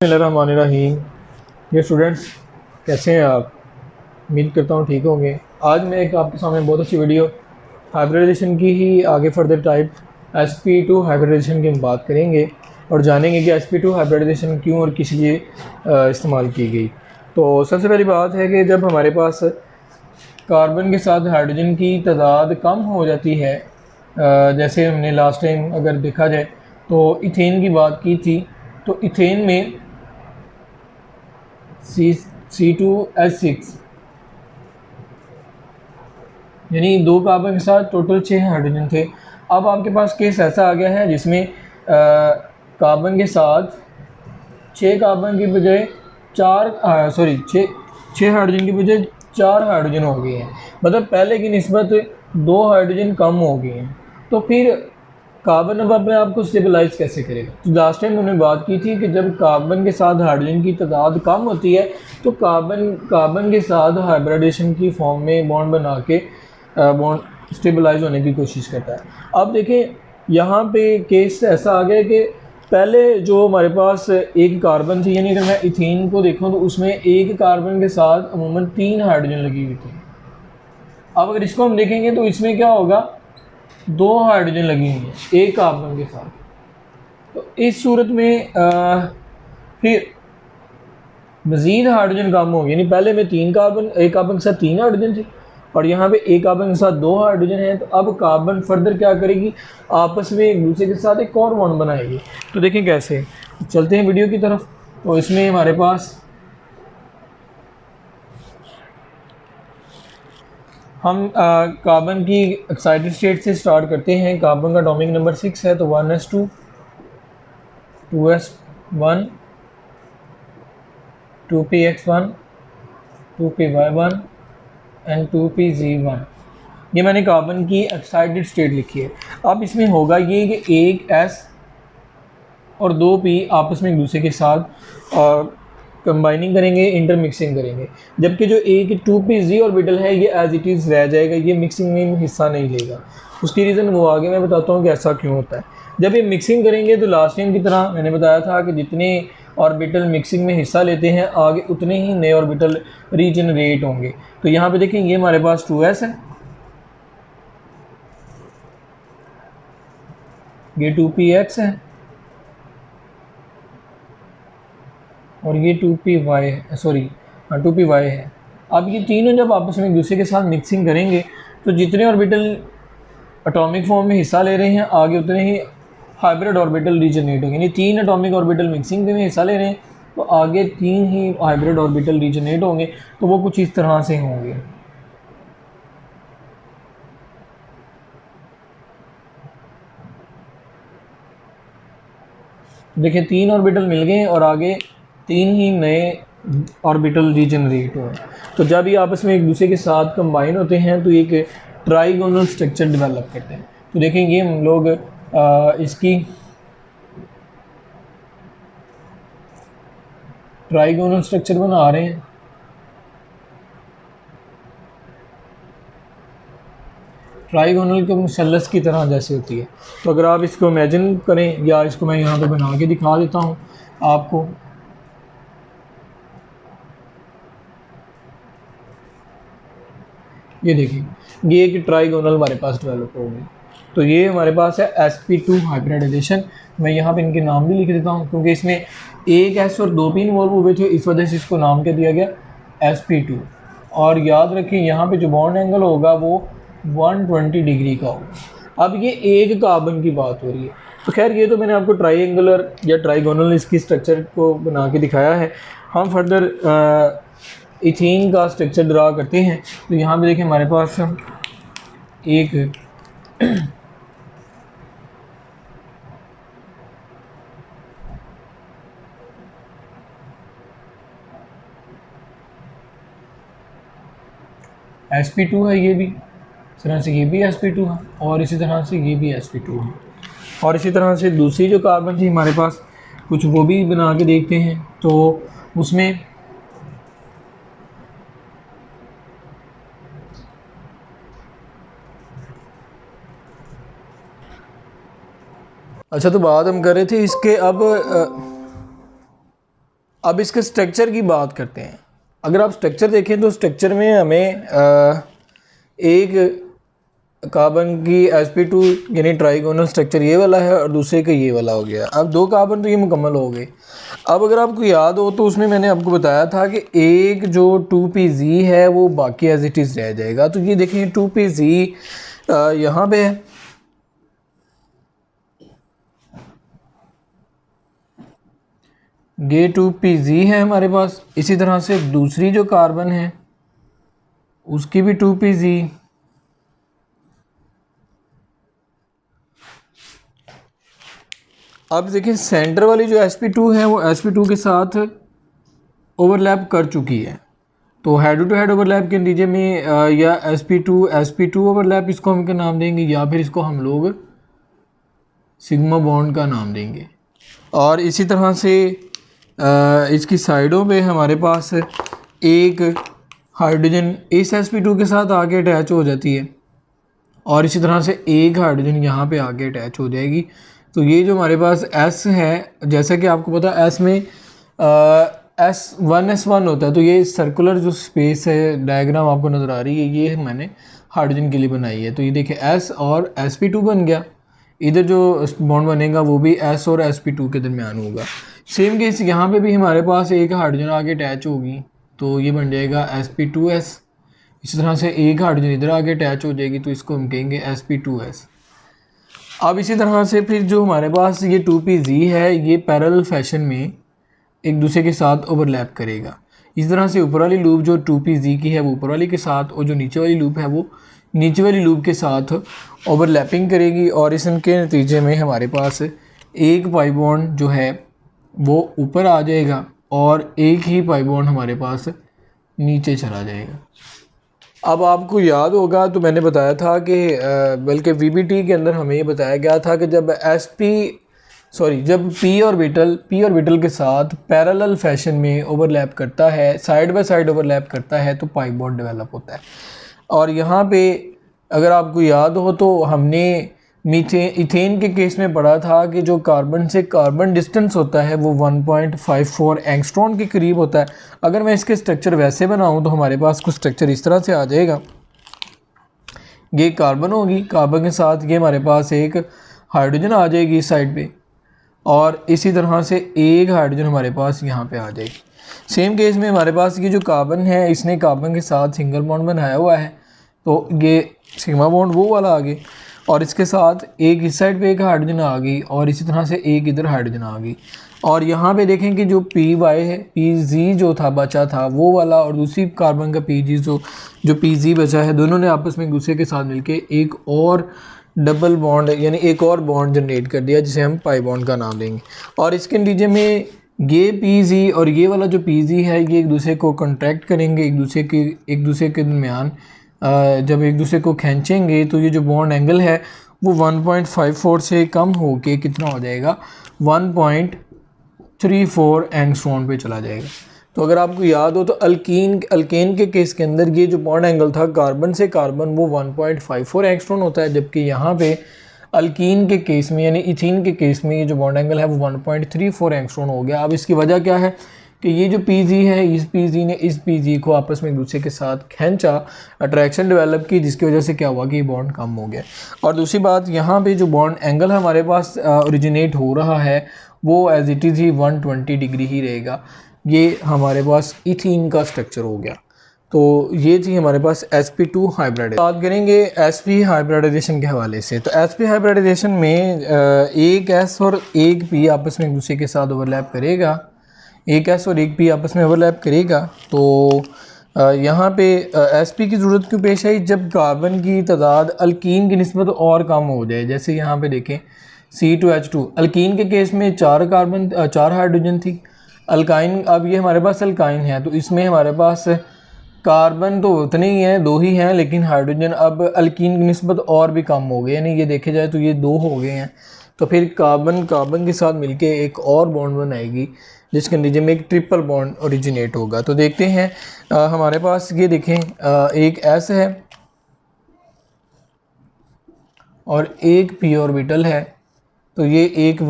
बिस्मिल्लाहिर्रहमानिर्रहीम। ये स्टूडेंट्स कैसे हैं आप? उम्मीद करता हूँ ठीक होंगे। आज मैं एक आपके सामने बहुत अच्छी वीडियो हाइब्रिडाइजेशन की ही आगे फर्दर टाइप sp2 हाइब्रिडाइजेशन की हम बात करेंगे और जानेंगे कि sp2 हाइब्रिडाइजेशन क्यों और किस लिए इस्तेमाल की गई। तो सबसे पहली बात है कि जब हमारे पास कार्बन के साथ हाइड्रोजन की तादाद कम हो जाती है, जैसे हमने लास्ट टाइम अगर देखा जाए तो इथेन की बात की थी, तो इथेन में C2H6 यानी 2 कार्बन के साथ टोटल 6 हाइड्रोजन थे। अब आपके पास केस ऐसा आ गया है जिसमें कार्बन के साथ 6 कार्बन की बजाय 6 हाइड्रोजन की बजाय 4 हाइड्रोजन हो गए हैं, मतलब पहले की निस्बत 2 हाइड्रोजन कम हो गए हैं। तो फिर कार्बन अब अपने आप को स्टेबलाइज कैसे करेगा? तो लास्ट टाइम हमने बात की थी कि जब कार्बन के साथ हाइड्रोजन की तादाद कम होती है तो कार्बन के साथ हाइब्रिडाइजेशन की फॉर्म में बॉन्ड बना के बॉन्ड स्टेबलाइज होने की कोशिश करता है। अब देखें यहाँ पे केस ऐसा आ गया कि पहले जो हमारे पास एक कार्बन थी, यानी अगर मैं इथेन को देखूँ तो उसमें एक कार्बन के साथ अमूमन 3 हाइड्रोजन लगी हुई थी। अब अगर इसको हम देखेंगे तो इसमें क्या होगा, 2 हाइड्रोजन लगी हुई हैं एक कार्बन के साथ। तो इस सूरत में फिर मज़ीद हाइड्रोजन कम हो गए, यानी पहले में एक कार्बन के साथ 3 हाइड्रोजन थी और यहाँ पे एक कार्बन के साथ 2 हाइड्रोजन है। तो अब कार्बन फर्दर क्या करेगी, आपस में एक दूसरे के साथ एक और बॉन्ड बनाएगी। तो देखें कैसे, चलते हैं वीडियो की तरफ। तो इसमें हमारे पास हम कार्बन की एक्साइटेड स्टेट से स्टार्ट करते हैं। कार्बन का एटॉमिक नंबर 6 है, तो 1s2 2s1 2px1 2py1 and 2pz1। ये मैंने कार्बन की एक्साइटेड स्टेट लिखी है। अब इसमें होगा ये कि एक s और 2p आपस में एक दूसरे के साथ कंबाइनिंग करेंगे, इंटरमिक्सिंग करेंगे, जबकि जो एक 2pz ऑर्बिटल है ये एज इट इज़ रह जाएगा, ये मिक्सिंग में हिस्सा नहीं लेगा। उसकी रीज़न वो आगे मैं बताता हूँ कि ऐसा क्यों होता है। जब ये मिक्सिंग करेंगे तो लास्ट टाइम की तरह मैंने बताया था कि जितने ऑर्बिटल मिक्सिंग में हिस्सा लेते हैं आगे उतने ही नए ऑर्बिटल रीजनरेट होंगे। तो यहाँ पे देखें ये हमारे पास 2s है, ये 2px है और ये 2py है। अब ये तीनों जब आपस में एक दूसरे के साथ मिक्सिंग करेंगे तो जितने ऑर्बिटल एटॉमिक फॉर्म में हिस्सा ले रहे हैं आगे उतने ही हाइब्रिड ऑर्बिटल रीजनरेट होंगे। यानी 3 एटॉमिक ऑर्बिटल मिक्सिंग में हिस्सा ले रहे हैं तो आगे 3 ही हाइब्रिड ऑर्बिटल रीजनरेट होंगे। तो वो कुछ इस तरह से होंगे। देखिए 3 ऑर्बिटल मिल गए और आगे 3 ही नए ऑर्बिटल रीजनरेट हुए। तो जब ये आपस में एक दूसरे के साथ कंबाइन होते हैं तो एक ट्राइगोनल स्ट्रक्चर डेवलप करते हैं। तो देखेंगे हम लोग इसकी ट्राइगोनल स्ट्रक्चर बना रहे हैं। ट्राइगोनल के मुसल्लस की तरह जैसे होती है। तो अगर आप इसको इमेजिन करें, या इसको मैं यहाँ पे बना के दिखा देता हूँ आपको। ये देखिए ये एक ट्राइगोनल हमारे पास डेवलप हो गई। तो ये हमारे पास है sp2 हाइब्रिडाइजेशन। मैं यहाँ पे इनके नाम भी लिख देता हूँ क्योंकि इसमें एक s और 2p इन्वॉल्व हुए थे, इस वजह से इसको नाम क्या दिया गया, sp2। और याद रखें यहाँ पे जो बॉन्ड एंगल होगा वो 120 डिग्री का होगा। अब ये एक कार्बन की बात हो रही है। तो खैर ये तो मैंने आपको ट्राइंगुलर या ट्राइगोनल इसकी स्ट्रक्चर को बना के दिखाया है। हम फर्दर इथेन का स्ट्रक्चर ड्रा करते हैं। तो यहाँ पे देखें हमारे पास एक sp2 है, ये भी इस तरह से ये भी sp2 है और इसी तरह से ये भी sp2 है। और इसी तरह से दूसरी जो कार्बन थी हमारे पास कुछ वो भी बना के देखते हैं। तो उसमें अच्छा, तो बात हम कर रहे थे इसके। अब अब इसके स्ट्रक्चर की बात करते हैं। अगर आप स्ट्रक्चर देखें तो स्ट्रक्चर में हमें एक कार्बन की sp2 यानी ट्राइगोनल स्ट्रक्चर ये वाला है और दूसरे का ये वाला हो गया। अब दो कार्बन तो ये मुकम्मल हो गए। अब अगर आपको याद हो तो उसमें मैंने आपको बताया था कि एक जो 2pz है वो बाकी एज इट इज़ रह जाएगा। तो ये देखें 2pz यहाँ पे है, ये 2pz है हमारे पास। इसी तरह से दूसरी जो कार्बन है उसकी भी 2pz। अब देखिए सेंटर वाली जो sp2 है वो sp2 के साथ ओवरलैप कर चुकी है। तो हेड टू हेड ओवरलैप के नतीजे में या sp2 ओवरलैप इसको हम क्या नाम देंगे, या फिर इसको हम लोग सिग्मा बॉन्ड का नाम देंगे। और इसी तरह से इसकी साइडों पे हमारे पास एक हाइड्रोजन इस sp2 के साथ आगे अटैच हो जाती है और इसी तरह से एक हाइड्रोजन यहाँ पे आगे अटैच हो जाएगी। तो ये जो हमारे पास S है, जैसा कि आपको पता है S में S1 होता है। तो ये सर्कुलर जो स्पेस है डायग्राम आपको नज़र आ रही है, ये मैंने हाइड्रोजन के लिए बनाई है। तो ये देखिए S और sp2 बन गया। इधर जो बॉन्ड बनेगा वो भी S और sp2 के दरमियान होगा। सेम केस यहाँ पे भी हमारे पास एक हाइड्रोजन आगे अटैच होगी, तो ये बन जाएगा sp2s। इसी तरह से एक हाइड्रोजन इधर आगे अटैच हो जाएगी, तो इसको हम कहेंगे sp2s। अब इसी तरह से फिर जो हमारे पास ये 2pz है ये पैरेलल फैशन में एक दूसरे के साथ ओवरलैप करेगा। इस तरह से ऊपर वाली लूप जो 2pz की है वो ऊपर वाली के साथ, और जो नीचे वाली लूप है वो नीचे वाली लूप के साथ ओवरलैपिंग करेगी। और इसके नतीजे में हमारे पास एक पाई बॉन्ड जो है वो ऊपर आ जाएगा और एक ही पाई बॉन्ड हमारे पास नीचे चला जाएगा। अब आपको याद होगा तो मैंने बताया था कि बल्कि वीबीटी के अंदर हमें ये बताया गया था कि जब जब p ऑर्बिटल के साथ पैरेलल फैशन में ओवरलैप करता है, साइड बाय साइड ओवरलैप करता है, तो पाई बॉन्ड डेवलप होता है। और यहाँ पे अगर आपको याद हो तो हमने इथेन के केस में पढ़ा था कि जो कार्बन से कार्बन डिस्टेंस होता है वो 1.54 एंगस्ट्रॉन के करीब होता है। अगर मैं इसके स्ट्रक्चर वैसे बनाऊं तो हमारे पास कुछ स्ट्रक्चर इस तरह से आ जाएगा। ये कार्बन होगी, कार्बन के साथ ये हमारे पास एक हाइड्रोजन आ जाएगी इस साइड पे, और इसी तरह से एक हाइड्रोजन हमारे पास यहाँ पे आ जाएगी। सेम केस में हमारे पास ये जो कार्बन है इसने कार्बन के साथ सिंगल बॉन्ड बनाया हुआ है, तो ये सिग्मा बॉन्ड वो वाला आ गया, और इसके साथ एक इस साइड पे एक हाइड्रोजन आ गई और इसी तरह से एक इधर हाइड्रोजन आ गई। और यहाँ पे देखें कि जो पी वाई है, पी जो था बचा था वो वाला, और दूसरी कार्बन का पी जो पी बचा है, दोनों ने आपस में एक दूसरे के साथ मिलके एक और डबल बॉन्ड यानी एक और बॉन्ड जनरेट कर दिया जिसे हम पाई बॉन्ड का नाम देंगे। और इसके नतीजे में ये पी और ये वाला जो पी है ये एक दूसरे को कॉन्ट्रैक्ट करेंगे, एक दूसरे के दरमियान जब एक दूसरे को खींचेंगे तो ये जो बॉन्ड एंगल है वो 1.54 से कम हो के कितना हो जाएगा, 1.34 एंगस्ट्रॉन पे चला जाएगा। तो अगर आपको याद हो तो अल्केन के केस के अंदर ये जो बॉन्ड एंगल था कार्बन से कार्बन वो 1.54 एंगस्ट्रॉन होता है, जबकि यहाँ पे अल्कीन के केस में यानी इथीन के केस में ये जो बॉन्ड एंगल है वो 1.34 एंगस्ट्रॉन हो गया। अब इसकी वजह क्या है कि ये जो पीजी है इस पीजी ने इस पीजी को आपस में एक दूसरे के साथ खींचा, अट्रैक्शन डेवलप की, जिसकी वजह से क्या हुआ कि ये बॉन्ड कम हो गया। और दूसरी बात यहाँ पे जो बॉन्ड एंगल हमारे पास ओरिजिनेट हो रहा है वो एज इट इज़ ही 120 डिग्री ही रहेगा। ये हमारे पास इथीन का स्ट्रक्चर हो गया। तो ये थी हमारे पास sp2 हाइब्रिड। बात करेंगे sp हाइब्रिडाइजेशन के हवाले से। तो sp हाइब्रिडाइजेशन में एक s और एक p आपस में एक दूसरे के साथ ओवरलैप करेगा, एक s और एक p आपस में ओवरलैप करेगा। तो यहाँ पे sp की ज़रूरत क्यों पेश आई, जब कार्बन की तादाद अल्कीन की निस्बत और कम हो जाए। जैसे यहाँ पे देखें C2H2, अल्कीन के केस में 4 हाइड्रोजन थी, अल्काइन अब ये हमारे पास अल्काइन है तो इसमें हमारे पास कार्बन तो उतने ही हैं, 2 ही हैं, लेकिन हाइड्रोजन अब अल्कीन की निस्बत और भी कम हो गए, यानी ये देखे जाए तो ये 2 हो गए हैं। तो फिर कार्बन के साथ मिलके एक और बॉन्ड बनाएगी जिसके नतीजे में एक ट्रिपल बॉन्ड ओरिजिनेट होगा। तो देखते हैं हमारे पास ये देखें एक S है और एक p ऑर्बिटल है, तो ये एक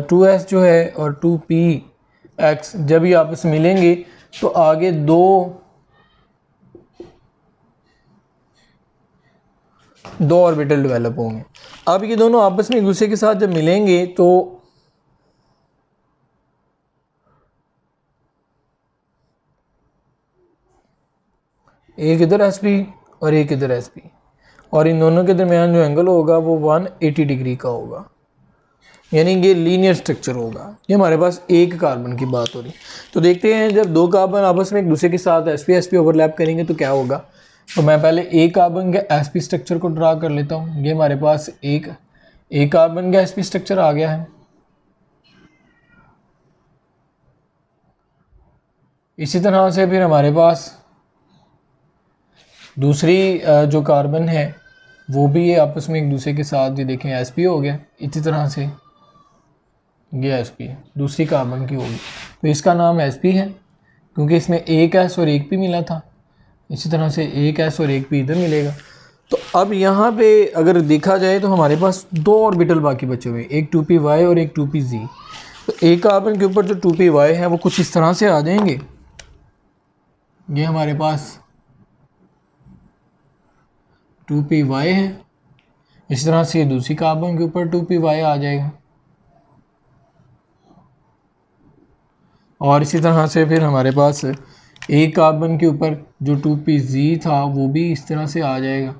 2s जो है और 2p एक्स जब भी आपस में मिलेंगे तो आगे दो ऑर्बिटल डेवलप होंगे। अब ये दोनों आपस में एक दूसरे के साथ जब मिलेंगे तो एक इधर sp और एक इधर sp, और इन दोनों के दरमियान जो एंगल होगा वो 180 डिग्री का होगा, यानी ये लीनियर स्ट्रक्चर होगा। ये हमारे पास एक कार्बन की बात हो रही। तो देखते हैं जब दो कार्बन आपस में एक दूसरे के साथ sp ओवरलैप करेंगे तो क्या होगा। तो मैं पहले एक कार्बन के sp स्ट्रक्चर को ड्रा कर लेता हूँ। ये हमारे पास एक कार्बन का sp स्ट्रक्चर आ गया है। इसी तरह से फिर हमारे पास दूसरी जो कार्बन है वो भी ये आपस में एक दूसरे के साथ, ये देखें sp हो गया। इसी तरह से ये sp है, दूसरी कार्बन की होगी तो इसका नाम sp है क्योंकि इसमें एक s और एक p मिला था। इसी तरह से एक s और एक p इधर मिलेगा। तो अब यहाँ पे अगर देखा जाए तो हमारे पास दो ऑर्बिटल बाकी बचे हुए, एक 2py और एक 2pz। तो एक कार्बन के ऊपर जो 2py है वो कुछ इस तरह से आ जाएंगे। ये हमारे पास 2py है। इस तरह से दूसरी कार्बन के ऊपर 2py आ जाएगा, और इसी तरह से फिर हमारे पास एक कार्बन के ऊपर जो 2pz था वो भी इस तरह से आ जाएगा,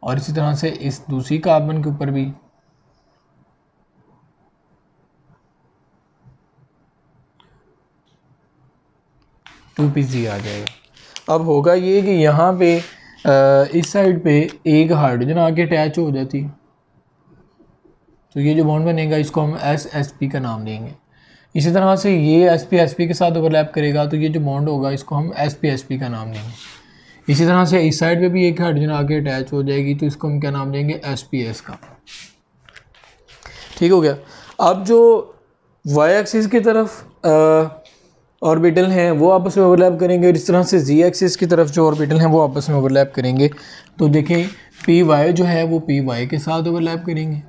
और इसी तरह से इस दूसरी कार्बन के ऊपर भी टू pz आ जाएगा। अब होगा ये कि यहाँ पे इस साइड पे एक हाइड्रोजन आके अटैच हो जाती, तो ये जो बॉन्ड बनेगा इसको हम SsP का नाम देंगे। इसी तरह से ये sp के साथ ओवरलैप करेगा तो ये जो बॉन्ड होगा इसको हम sp का नाम देंगे। इसी तरह से इस साइड पे भी एक हाइड्रोजन आके अटैच हो जाएगी तो इसको हम क्या नाम देंगे, sps का। ठीक हो गया। अब जो y एक्सिस की तरफ ऑर्बिटल हैं वो आपस में ओवरलैप करेंगे, और इस तरह से z एक्सिस की तरफ जो ऑर्बिटल हैं वो आपस में ओवरलैप करेंगे। तो देखें py जो है वो py के साथ ओवरलैप करेंगे,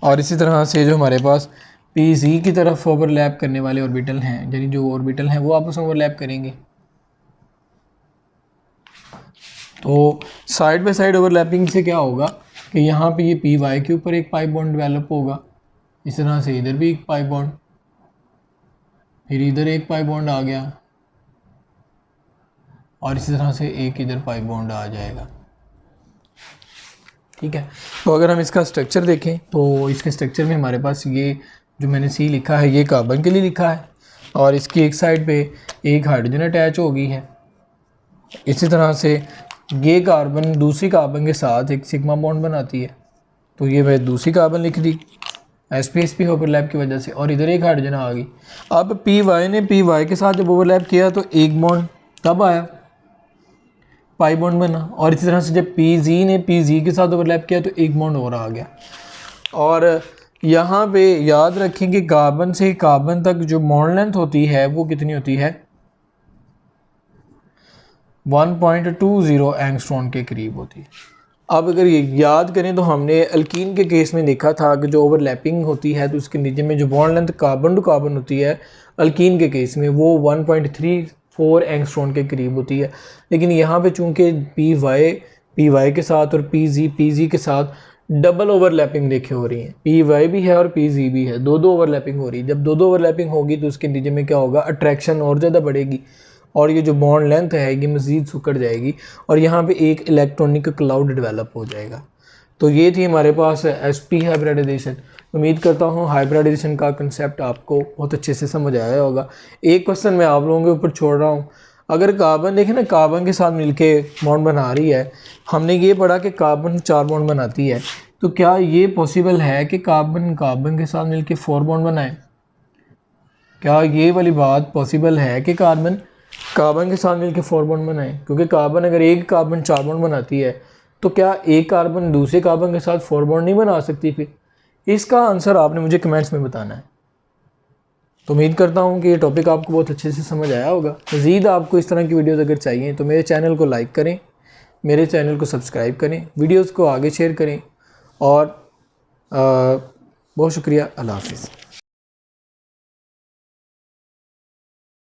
और इसी तरह से जो हमारे पास pz की तरफ ओवरलैप करने वाले ऑर्बिटल हैं, यानी जो ऑर्बिटल हैं वो आपस में ओवरलैप करेंगे। तो साइड बाय साइड ओवरलैपिंग से क्या होगा कि यहाँ पे ये py के ऊपर एक पाई बॉन्ड डेवलप होगा, इस तरह से इधर भी एक पाई बॉन्ड, फिर इधर एक पाई बॉन्ड आ गया, और इसी तरह से एक इधर पाई बॉन्ड आ जाएगा। ठीक है। तो अगर हम इसका स्ट्रक्चर देखें तो इसके स्ट्रक्चर में हमारे पास ये जो मैंने C लिखा है ये कार्बन के लिए लिखा है, और इसकी एक साइड पे एक हाइड्रोजन अटैच हो गई है। इसी तरह से ये कार्बन दूसरी कार्बन के साथ एक सिग्मा बॉन्ड बनाती है, तो ये मैं दूसरी कार्बन लिख दी sp ओवरलैप की वजह से, और इधर एक हाइड्रोजन आ गई। अब py ने py के साथ जब ओवरलैप किया तो एक बॉन्ड तब आया, पाई बॉन्ड बना, और इसी तरह से जब pz ने pz के साथ ओवरलैप किया तो एक बॉन्ड और आ गया। और यहाँ पे याद रखें कि कार्बन से कार्बन तक जो बॉन्ड लेंथ होती है वो कितनी होती है, 1.20 एंगस्ट्रॉम के करीब होती है। अब अगर ये याद करें तो हमने अल्कीन के केस में देखा था कि जो ओवरलैपिंग होती है तो उसके नीचे में जो bond length carbon to carbon होती है अल्कीन के केस में वो 1.34 एंगस्ट्रॉम के करीब होती है। लेकिन यहाँ पे चूंकि py के साथ और pz के साथ डबल ओवरलैपिंग देखे हो रही है, py भी है और pz भी है, दो ओवरलैपिंग हो रही है। जब दो ओवरलैपिंग होगी तो उसके नीचे में क्या होगा, अट्रैक्शन और ज़्यादा बढ़ेगी, और ये जो बॉन्ड लेंथ है ये मज़ीद सुकड़ जाएगी, और यहाँ पे एक इलेक्ट्रॉनिक क्लाउड डेवलप हो जाएगा। तो ये थी हमारे पास sp हाइब्रिडाइजेशन। उम्मीद करता हूँ हाइब्रिडाइजेशन का कंसेप्ट आपको बहुत अच्छे से समझ आया होगा। एक क्वेश्चन मैं आप लोगों के ऊपर छोड़ रहा हूँ, अगर कार्बन देखें ना, कार्बन के साथ मिलके बॉन्ड बना रही है, हमने ये पढ़ा कि कार्बन 4 बॉन्ड बनाती है, तो क्या ये पॉसिबल है कि कार्बन कार्बन के साथ मिलके 4 बॉन्ड बनाए? क्या ये वाली बात पॉसिबल है कि कार्बन कार्बन के साथ मिलकर 4 बॉन्ड बनाए? क्योंकि कार्बन अगर एक कार्बन 4 बॉन्ड बनाती है तो क्या एक कार्बन दूसरे कार्बन के साथ 4 बॉन्ड नहीं बना सकती? फिर इसका आंसर आपने मुझे कमेंट्स में बताना है। तो उम्मीद करता हूँ कि ये टॉपिक आपको बहुत अच्छे से समझ आया होगा। मज़ीद आपको इस तरह की वीडियोज़ अगर चाहिए तो मेरे चैनल को लाइक करें, मेरे चैनल को सब्सक्राइब करें, वीडियोज़ को आगे शेयर करें, और बहुत शुक्रिया, अल्लाह हाफिज़।